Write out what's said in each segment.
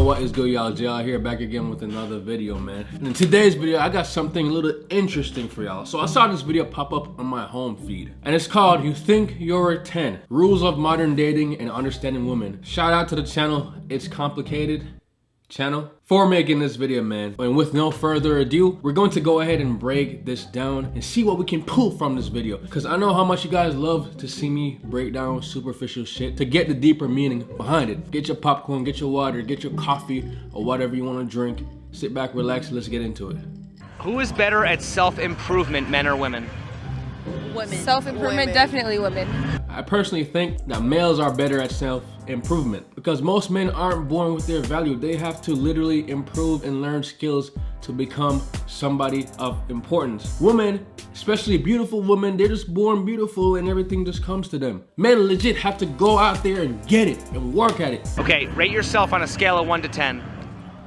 Yo, what is good, y'all? JR here, back again with another video, man. And in today's video, I got something a little interesting for y'all. So I saw this video pop up on my home feed, and it's called "You Think You're a 10: Rules of Modern Dating and Understanding Women." Shout out to the channel It's Complicated channel for making this video, man. And with no further ado, we're going to go ahead and break this down and see what we can pull from this video, because I know how much you guys love to see me break down superficial shit to get the deeper meaning behind it. Get your popcorn, get your water, get your coffee, or whatever you want to drink. Sit back, relax, let's get into it. Who is better at self-improvement, men or women? Women. Self-improvement, definitely women. I personally think that males are better at self-improvement because most men aren't born with their value. They have to literally improve and learn skills to become somebody of importance. Women, especially beautiful women, they're just born beautiful and everything just comes to them. Men legit have to go out there and get it and work at it. Okay, rate yourself on a scale of 1 to 10.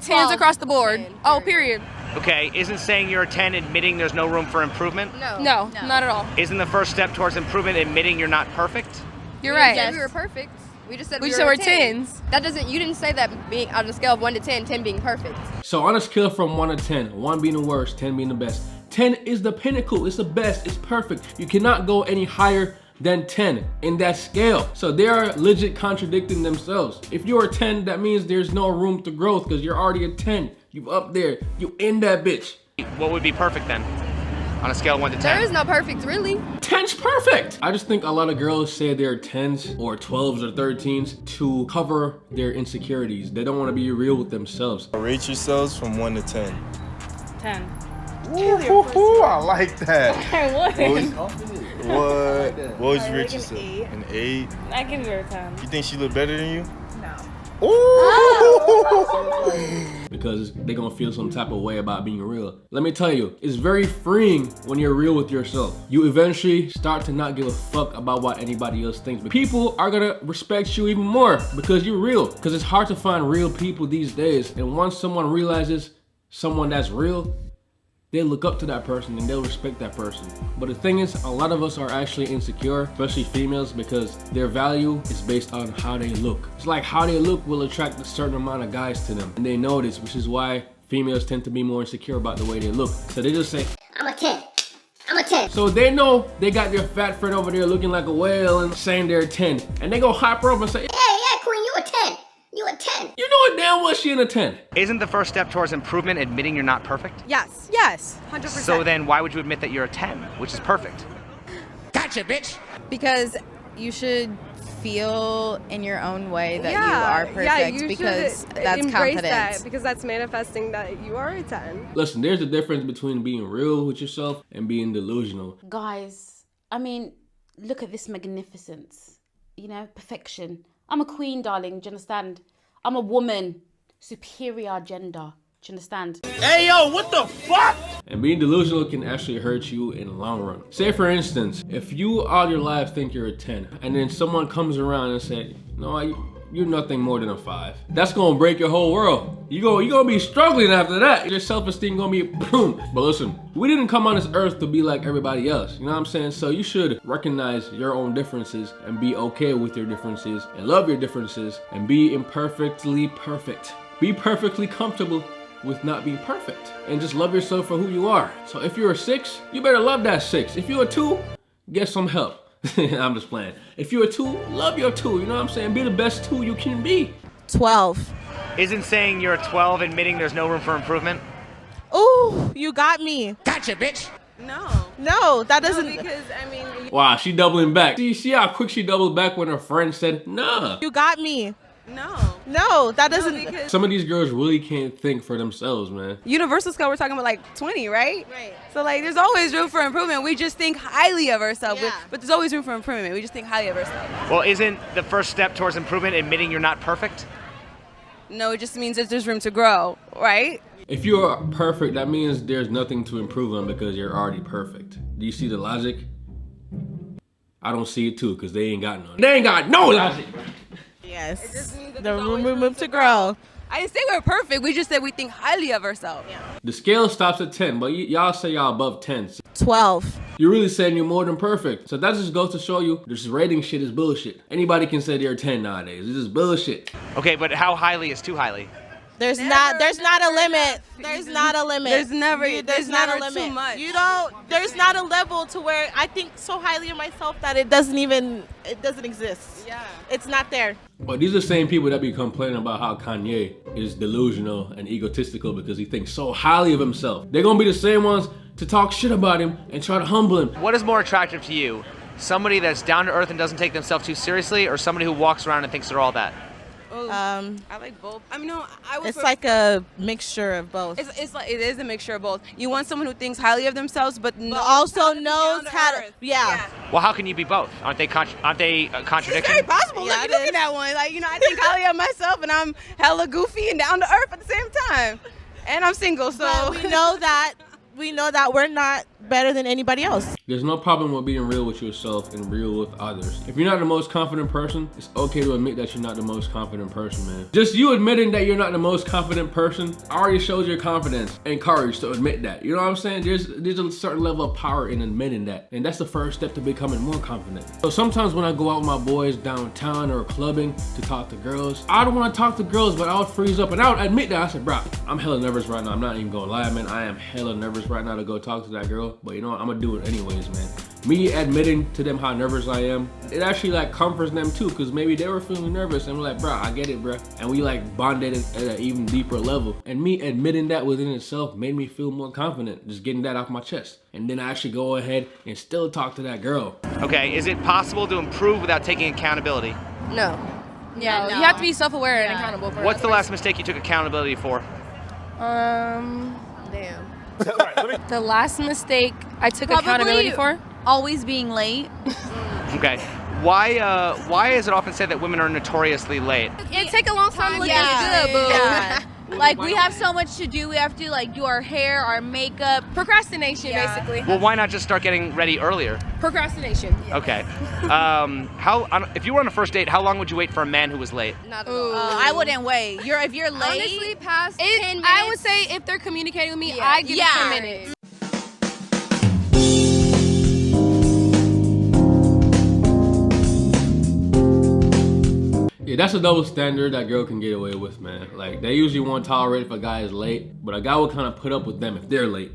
10s across the board. 10, oh, period. Okay, isn't saying you're a 10 admitting there's no room for improvement? No, not at all. Isn't the first step towards improvement admitting you're not perfect? You're right. Yes. We were perfect. We just said we were 10s. That doesn't, you didn't say that being on a scale of 1 to 10, 10 being perfect. So on a scale from 1 to 10, 1 being the worst, 10 being the best, 10 is the pinnacle, it's the best, it's perfect. You cannot go any higher than 10 in that scale. So they are legit contradicting themselves. If you're a 10, that means there's no room to growth because you're already a 10. You up there, you in that bitch. What would be perfect then? On a scale of 1 to 10? There is no perfect, really. 10's perfect. I just think a lot of girls say they're 10s or 12s or 13s to cover their insecurities. They don't want to be real with themselves. Rate yourselves from 1 to 10. 10. Ooh, I like that. I would. What would you rate yourself? An 8? I give her a 10. You think she look better than you? No. Ooh! Because they're gonna feel some type of way about being real. Let me tell you, it's very freeing when you're real with yourself. You eventually start to not give a fuck about what anybody else thinks. But people are gonna respect you even more because you're real. Because it's hard to find real people these days. And once someone realizes someone that's real, they look up to that person and they'll respect that person. But the thing is, a lot of us are actually insecure, especially females, because their value is based on how they look. It's like how they look will attract a certain amount of guys to them. And they know this, which is why females tend to be more insecure about the way they look. So they just say, I'm a 10. I'm a 10. So they know they got their fat friend over there looking like a whale and saying they're a 10. And they go hype her up and say, yeah, queen, you a 10. You a 10. You know it damn well she in a 10. Isn't the first step towards improvement admitting you're not perfect? Yes, 100%. So then why would you admit that you're a 10, which is perfect? Gotcha, bitch! Because you should feel in your own way that you are perfect, because that's embrace confidence. That, because that's manifesting that you are a 10. Listen, there's a difference between being real with yourself and being delusional. Guys, I mean, look at this magnificence. You know, perfection. I'm a queen, darling, do you understand? I'm a woman, superior gender, do you understand? Hey, yo, what the fuck? And being delusional can actually hurt you in the long run. Say for instance, if you all your life think you're a 10, and then someone comes around and say, no, you're nothing more than a 5. That's gonna break your whole world. You're gonna be struggling after that. Your self-esteem gonna be boom. But listen, we didn't come on this earth to be like everybody else. You know what I'm saying? So you should recognize your own differences and be okay with your differences and love your differences and be imperfectly perfect. Be perfectly comfortable with not being perfect and just love yourself for who you are. So if you're a 6, you better love that 6. If you're a 2, get some help. I'm just playing. If you're a 2, love your 2. You know what I'm saying? Be the best 2 you can be. 12. Isn't saying you're a 12 admitting there's no room for improvement? Ooh, you got me. Gotcha, bitch! No, that doesn't. No, because, I mean... Wow, she doubling back. See how quick she doubled back when her friend said, nah. You got me. No, that doesn't. No, because Some of these girls really can't think for themselves, man. Universal scale, we're talking about like 20, right? Right. So like, there's always room for improvement. We just think highly of ourselves, Yeah. but there's always room for improvement. We just think highly of ourselves. Well, isn't the first step towards improvement admitting you're not perfect? No, it just means that there's room to grow, right? If you're perfect, that means there's nothing to improve on because you're already perfect. Do you see the logic? I don't see it too, because they ain't got none. They ain't got no logic, bro. Yes. It just means that The there's always room to grow. I didn't say we're perfect. We just said we think highly of ourselves. The scale stops at 10, but y'all say y'all above 10. 12. You're really saying you're more than perfect. So that just goes to show you this rating shit is bullshit. Anybody can say they're 10 nowadays. It's just bullshit. Okay, but how highly is too highly? There's not a limit. There's not a limit. There's never a limit. too much. There's not a level to where I think so highly of myself that it doesn't exist. Yeah. It's not there. But these are the same people that be complaining about how Kanye is delusional and egotistical because he thinks so highly of himself. They're gonna be the same ones to talk shit about him and try to humble him. What is more attractive to you? Somebody that's down to earth and doesn't take themselves too seriously, or somebody who walks around and thinks they're all that? I like both. I mean, no, I would. It's like a mixture of both. It's like it is a mixture of both. You want someone who thinks highly of themselves, but also knows how to. Yeah. Well, how can you be both? Aren't they contradictions? It's very possible. Yeah, Look at that one. Like, I think highly of myself, and I'm hella goofy and down to earth at the same time. And I'm single, so But we know that we're not better than anybody else. There's no problem with being real with yourself and real with others. If you're not the most confident person, it's okay to admit that you're not the most confident person, man. Just you admitting that you're not the most confident person already shows your confidence and courage to admit that. You know what I'm saying? There's a certain level of power in admitting that. And that's the first step to becoming more confident. So sometimes when I go out with my boys downtown or clubbing to talk to girls, I don't want to talk to girls, but I would freeze up and I would admit that. I said, bro, I'm hella nervous right now. I'm not even gonna lie, man. I am hella nervous right now to go talk to that girl. But you know what? I'm gonna do it anyways, man. Me admitting to them how nervous I am, it actually like comforts them too, because maybe they were feeling nervous and we're like, bro, I get it, bro. And we like bonded at an even deeper level. And me admitting that within itself made me feel more confident, just getting that off my chest. And then I actually go ahead and still talk to that girl. Okay, is it possible to improve without taking accountability? No. yeah, you have to be self-aware and accountable. For What's the last mistake you took accountability for? Damn. The last mistake I took accountability for? Always being late. Okay. Why is it often said that women are notoriously late? It take a long time to look Yeah. good, boo. Yeah. Like, we have so much to do. We have to, like, do our hair, our makeup. Procrastination, basically. Well, why not just start getting ready earlier? Procrastination. Okay. If you were on a first date, how long would you wait for a man who was late? Not at all. I wouldn't wait. If you're late. Honestly, past 10 minutes. I I would say if they're communicating with me, Yeah. I give it Yeah. 10 minutes. Yeah, that's a double standard that girl can get away with, man. Like, they usually won't tolerate if a guy is late, but a guy will kind of put up with them if they're late.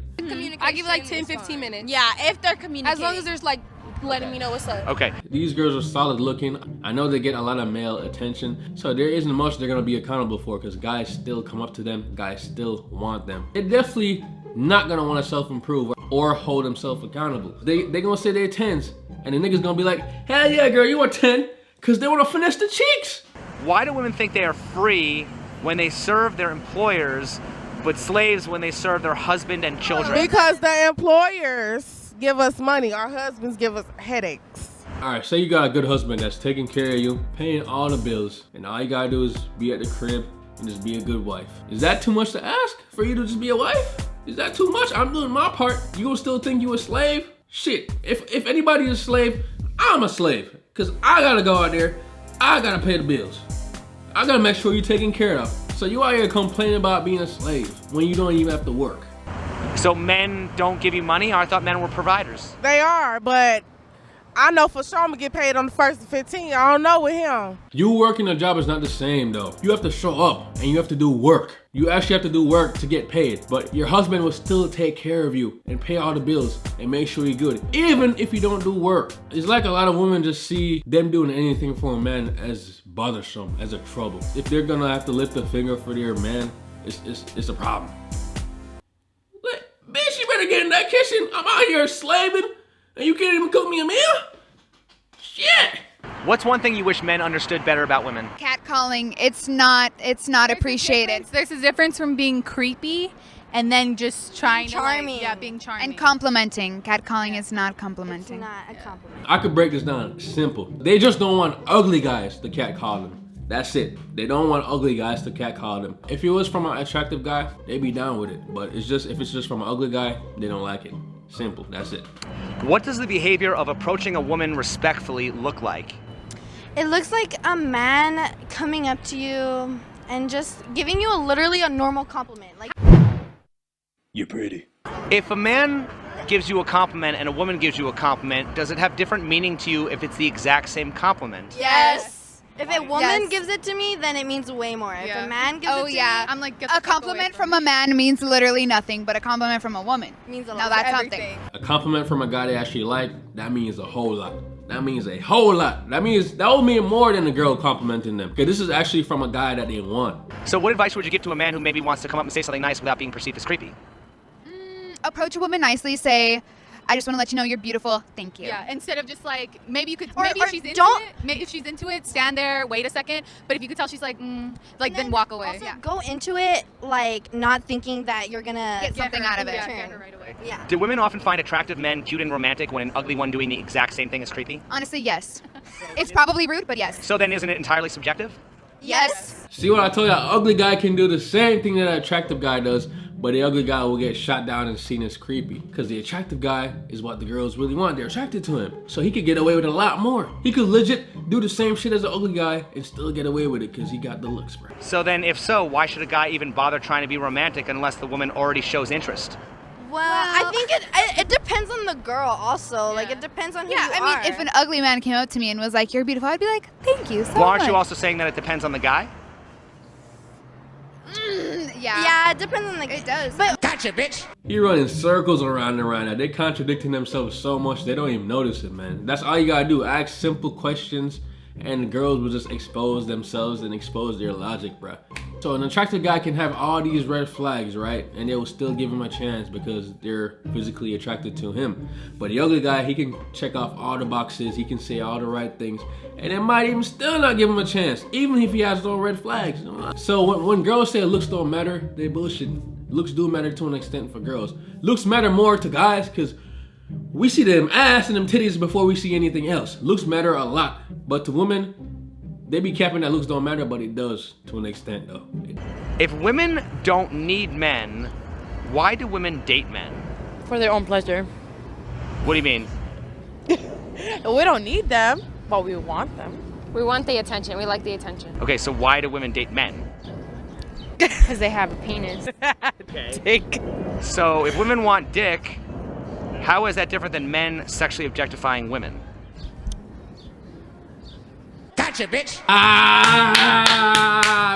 I give it like 10, 15 minutes. Yeah, if they're communicating. As long as there's like letting me know what's up. Okay. These girls are solid looking. I know they get a lot of male attention, so there isn't much they're gonna be accountable for because guys still come up to them, guys still want them. They're definitely not gonna wanna self-improve or hold themselves accountable. They gonna say they're 10s, and the niggas gonna be like, hell yeah, girl, you a 10, because they wanna finesse the cheeks. Why do women think they are free when they serve their employers, but slaves when they serve their husband and children? Because the employers give us money. Our husbands give us headaches. All right, say you got a good husband that's taking care of you, paying all the bills, and all you gotta do is be at the crib and just be a good wife. Is that too much to ask for you to just be a wife? Is that too much? I'm doing my part. You gonna still think you a slave? Shit, if anybody is a slave, I'm a slave. Cause I gotta go out there, I gotta pay the bills. I gotta make sure you're taken care of. So you out here complaining about being a slave when you don't even have to work. So men don't give you money? I thought men were providers. They are, but I know for sure I'm gonna get paid on the 1st and 15th. I don't know with him. You working a job is not the same though. You have to show up and you have to do work. You actually have to do work to get paid, but your husband will still take care of you and pay all the bills and make sure you're good, even if you don't do work. It's like a lot of women just see them doing anything for a man as bothersome, as a trouble. If they're gonna have to lift a finger for their man, it's a problem. Bitch, you better get in that kitchen. I'm out here slaving and you can't even cook me a meal? Shit! What's one thing you wish men understood better about women? Catcalling, it's not appreciated. There's a difference from being creepy and then just trying Charming. to being charming. And complimenting. Catcalling is not complimenting. It's not a compliment. I could break this down simple. They just don't want ugly guys to catcall them. That's it. They don't want ugly guys to catcall them. If it was from an attractive guy, they'd be down with it. But if it's just from an ugly guy, they don't like it. Simple, that's it. What does the behavior of approaching a woman respectfully look like? It looks like a man coming up to you and just giving you literally a normal compliment. Like, You're pretty. If a man gives you a compliment and a woman gives you a compliment, does it have different meaning to you if it's the exact same compliment? yes. If a woman gives it to me, then it means way more. If a man gives it to me, I'm like, a compliment from a man means literally nothing, but a compliment from a woman means a lot. Now that's something. A compliment from a guy they actually like, that means a whole lot. That means a whole lot. That will mean more than a girl complimenting them. Okay, this is actually from a guy that they want. So what advice would you give to a man who maybe wants to come up and say something nice without being perceived as creepy? Approach a woman nicely, say, I just want to let you know you're beautiful. Thank you. Yeah, instead of just like, maybe you could, Or if she's into it, if she's into it, stand there, wait a second. But if you could tell she's like, then walk away. Also, go into it like not thinking that you're gonna Get something out of it. Get her right away. Yeah. Do women often find attractive men cute and romantic when an ugly one doing the exact same thing is creepy? Honestly, yes. It's probably rude, but yes. So then isn't it entirely subjective? Yes. See what I told you? An ugly guy can do the same thing that an attractive guy does, but the ugly guy will get shot down and seen as creepy. Because the attractive guy is what the girls really want. They're attracted to him. So he could get away with a lot more. He could legit do the same shit as the ugly guy and still get away with it because he got the looks, bro. So then if so, why should a guy even bother trying to be romantic unless the woman already shows interest? Well, I think it depends on the girl also. Like, it depends on who you are. I mean, if an ugly man came up to me and was like, you're beautiful, I'd be like, thank you so Well, aren't much. you also saying that it depends on the guy? Yeah, it depends on the. It does. But Gotcha, bitch. He running circles around and around that. They contradicting themselves so much they don't even notice it, man. That's all you gotta do. Ask simple questions and the girls will just expose themselves and expose their logic, bro. So an attractive guy can have all these red flags, right? And they will still give him a chance because they're physically attracted to him. But the ugly guy, he can check off all the boxes, he can say all the right things, and it might even still not give him a chance, even if he has no red flags. So when girls say looks don't matter, they bullshit. Looks do matter to an extent for girls. Looks matter more to guys because we see them ass and them titties before we see anything else. Looks matter a lot, but to women, they be capping that looks don't matter, but it does to an extent though. If women don't need men, why do women date men? For their own pleasure. What do you mean? We don't need them, but we want them. We want the attention. We like the attention. Okay, so why do women date men? Because they have a penis. Dick. So if women want dick, how is that different than men sexually objectifying women? Gotcha, bitch! Ah,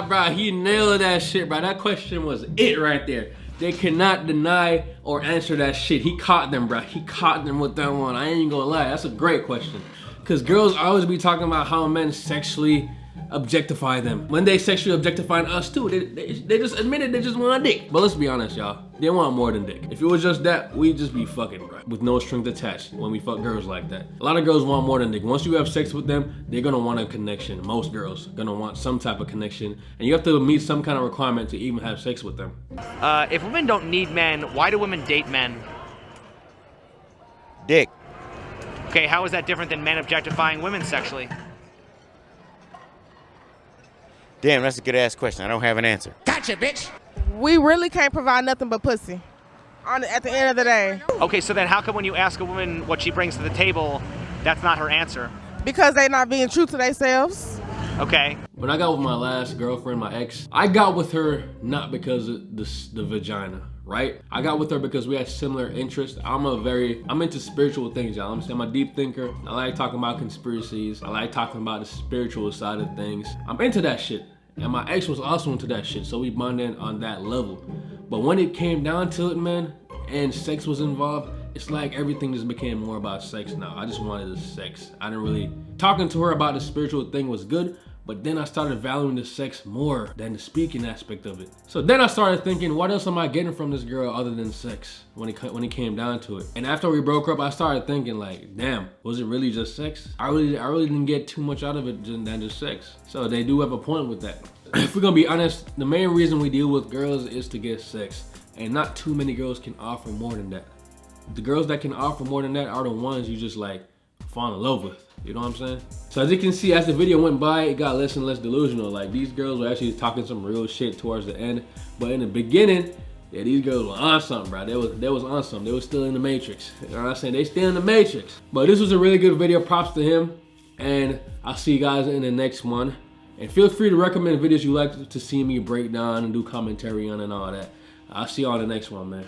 bro, he nailed that shit, bro. That question was it right there. They cannot deny or answer that shit. He caught them, bro. He caught them with that one. I ain't gonna lie. That's a great question. Because girls always be talking about how men sexually objectify them. When they sexually objectifying us too, they just admitted they just want dick. But let's be honest, y'all. They want more than dick. If it was just that, we'd just be fucking, bro. With no strings attached when we fuck girls like that. A lot of girls want more than dick. Once you have sex with them, they're gonna want a connection. Most girls gonna want some type of connection. And you have to meet some kind of requirement to even have sex with them. If women don't need men, why do women date men? Dick. Okay, how is that different than men objectifying women sexually? Damn, that's a good ass question. I don't have an answer. Gotcha, bitch! We really can't provide nothing but pussy at the end of the day. Okay, so then how come when you ask a woman what she brings to the table, that's not her answer? Because they're not being true to themselves. Okay. When I got with my last girlfriend, my ex, I got with her not because of the vagina, right? I got with her because we had similar interests. I'm into spiritual things, y'all. I'm a deep thinker. I like talking about conspiracies. I like talking about the spiritual side of things. I'm into that shit. And my ex was also into that shit, so we bonded on that level. But when it came down to it, man, and sex was involved, it's like everything just became more about sex now. I just wanted the sex. I didn't really... Talking to her about the spiritual thing was good, but then I started valuing the sex more than the speaking aspect of it. So then I started thinking, what else am I getting from this girl other than sex when it came down to it? And after we broke up, I started thinking like, damn, was it really just sex? I really didn't get too much out of it than just sex. So they do have a point with that. If we're gonna be honest, the main reason we deal with girls is to get sex. And not too many girls can offer more than that. The girls that can offer more than that are the ones you just like fall in love with. You know what I'm saying? So as you can see, as the video went by, it got less and less delusional. Like these girls were actually talking some real shit towards the end. But in the beginning, yeah, these girls were on something, bro. They was on something. They was still in the Matrix. You know what I'm saying? They still in the Matrix. But this was a really good video. Props to him. And I'll see you guys in the next one. And feel free to recommend videos you like to see me break down and do commentary on and all that. I'll see you on the next one, man.